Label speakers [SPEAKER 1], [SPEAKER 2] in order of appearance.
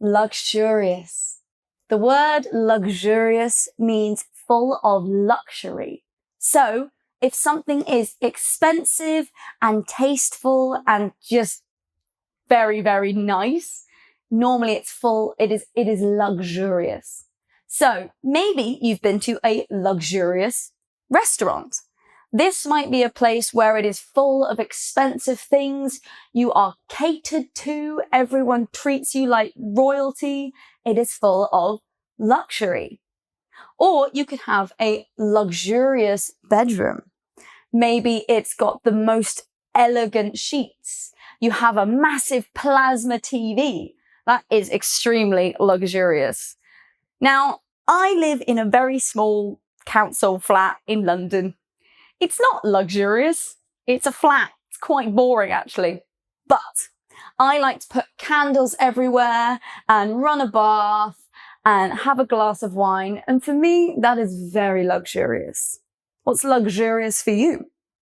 [SPEAKER 1] Luxurious. The word luxurious means full of luxury. So if something is expensive and tasteful and just very, very nice, normally it is luxurious. So maybe you've been to a luxurious restaurant. This might be a place where it is full of expensive things. You are catered to. Everyone treats you like royalty. It is full of luxury. Or you could have a luxurious bedroom. Maybe it's got the most elegant sheets. You have a massive plasma TV. That is extremely luxurious. Now, I live in a very small council flat in London. It's not luxurious. It's a flat. It's quite boring, actually. But I like to put candles everywhere and run a bath and have a glass of wine. And for me, that is very luxurious. What's luxurious for you?